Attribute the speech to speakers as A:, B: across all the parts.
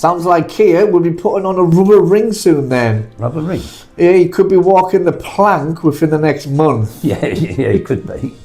A: Sounds like Kia will be putting on a rubber ring soon then.
B: Rubber ring?
A: Yeah, he could be walking the plank within the next month.
B: Yeah, he could be.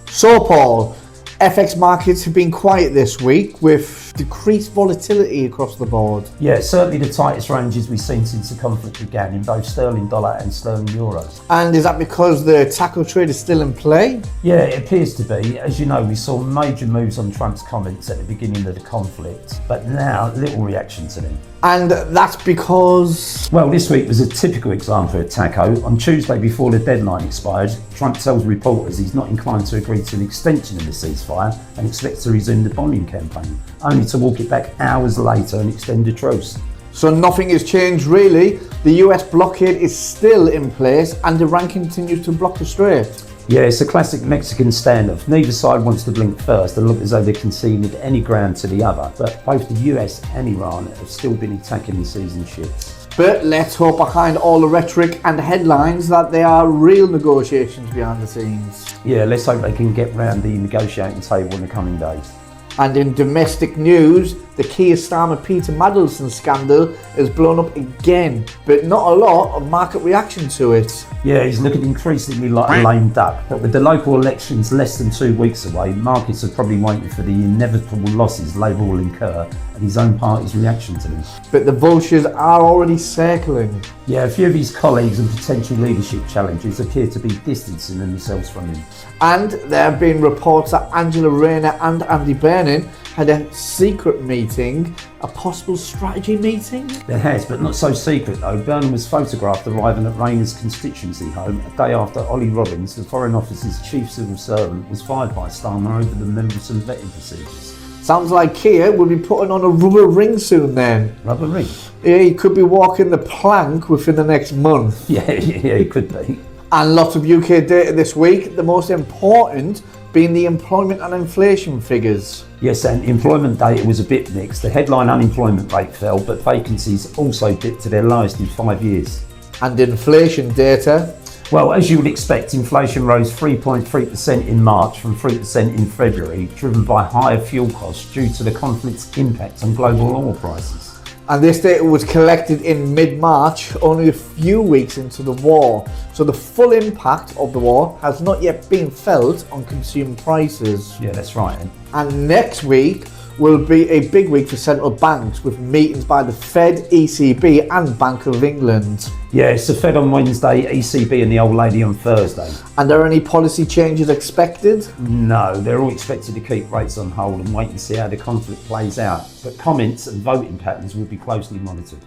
A: So Paul, FX markets have been quiet this week with decreased volatility across the board.
B: Yeah, certainly the tightest ranges we've seen since the conflict began in both sterling dollar and sterling euro.
A: And is that because the taco trade is still in play?
B: Yeah, it appears to be. As you know, we saw major moves on Trump's comments at the beginning of the conflict, but now little reaction to them.
A: And that's because...
B: Well, this week was a typical example of taco. On Tuesday, before the deadline expired, Trump tells reporters he's not inclined to agree to an extension of the ceasefire and expects to resume the bombing campaign, only to walk it back hours later and extend the truce.
A: So nothing has changed really. The US blockade is still in place and Iran continues to block the strait.
B: Yeah, it's a classic Mexican standoff. Neither side wants to blink first and look as though they're conceding any ground to the other. But both the US and Iran have still been attacking the seasoned ships.
A: But let's hope behind all the rhetoric and headlines that there are real negotiations behind the scenes.
B: Yeah, let's hope they can get round the negotiating table in the coming days.
A: And in domestic news, the Keir Starmer Peter Mandelson scandal has blown up again, but not a lot of market reaction to it.
B: Yeah, he's looking increasingly like a lame duck, but with the local elections less than 2 weeks away, markets are probably waiting for the inevitable losses Labour will incur and his own party's reaction to them.
A: But the vultures are already circling.
B: Yeah, a few of his colleagues and potential leadership challenges appear to be distancing themselves from him.
A: And there have been reports that Angela Rayner and Andy Burnham had a secret meeting, a possible strategy meeting?
B: There has, but not so secret though. Burnham was photographed arriving at Rayner's constituency home a day after Ollie Robbins, the Foreign Office's chief civil servant, was fired by Starmer over the members and vetting procedures.
A: Sounds like Kia will be putting on a rubber ring soon then.
B: Rubber ring?
A: Yeah, he could be walking the plank within the next month.
B: Yeah, he could be.
A: And lots of UK data this week, the most important being the employment and inflation figures.
B: Yes, and employment data was a bit mixed. The headline unemployment rate fell, but vacancies also dipped to their lowest in 5 years.
A: And inflation data?
B: Well, as you would expect, inflation rose 3.3% in March from 3% in February, driven by higher fuel costs due to the conflict's impact on global oil prices.
A: And this data was collected in mid-March, only a few weeks into the war. So the full impact of the war has not yet been felt on consumer prices.
B: Yeah, that's right.
A: And next week will be a big week for central banks with meetings by the Fed, ECB and Bank of England.
B: Yeah, it's the Fed on Wednesday, ECB and the old lady on Thursday.
A: And are any policy changes expected?
B: No, they're all expected to keep rates on hold and wait and see how the conflict plays out. But comments and voting patterns will be closely monitored.